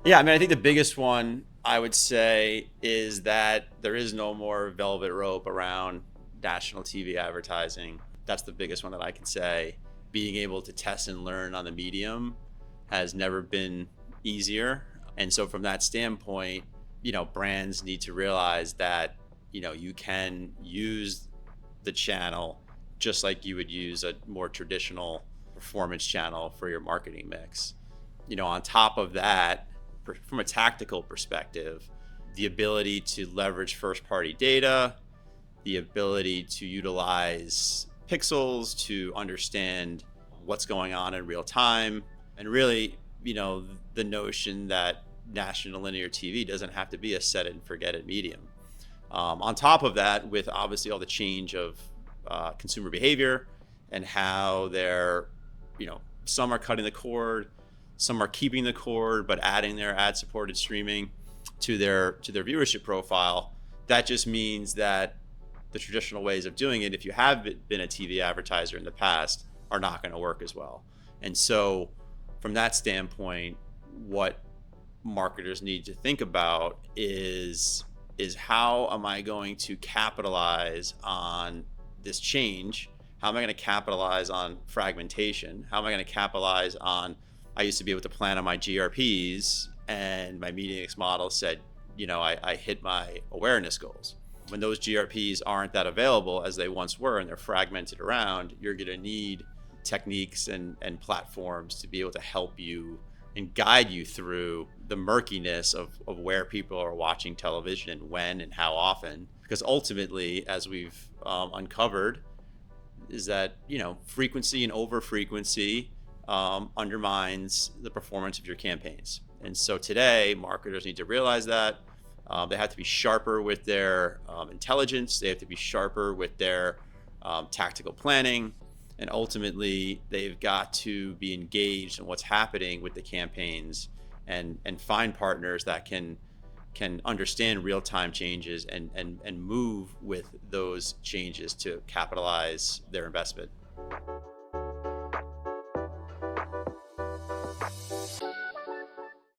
Yeah, I mean, I think the biggest one I would say is that there is no more velvet rope around national TV advertising. That's the biggest one that I can say. Being able to test and learn on the medium has never been easier. And so from that standpoint, brands need to realize that, you can use the channel just like you would use a more traditional performance channel for your marketing mix. On top of that, from a tactical perspective, the ability to leverage first party data, the ability to utilize pixels to understand what's going on in real time, and really, the notion that national linear TV doesn't have to be a set it and forget it medium. On top of that, with obviously all the change of consumer behavior and how they're, some are cutting the cord, some are keeping the cord, but adding their ad-supported streaming to their viewership profile. That just means that the traditional ways of doing it, if you have been a TV advertiser in the past, are not going to work as well. And so, from that standpoint, what marketers need to think about is how am I going to capitalize on this change? How am I going to capitalize on fragmentation? How am I going to capitalize on, I used to be able to plan on my GRPs and my media mix model said, I hit my awareness goals. When those GRPs aren't that available as they once were and they're fragmented around, you're going to need techniques and platforms to be able to help you and guide you through the murkiness of where people are watching television and when and how often. Because ultimately, as we've uncovered, is that, frequency and over frequency undermines the performance of your campaigns. And so today, marketers need to realize that. They have to be sharper with their intelligence. They have to be sharper with their tactical planning. And ultimately, they've got to be engaged in what's happening with the campaigns and find partners that can understand real-time changes and move with those changes to capitalize their investment.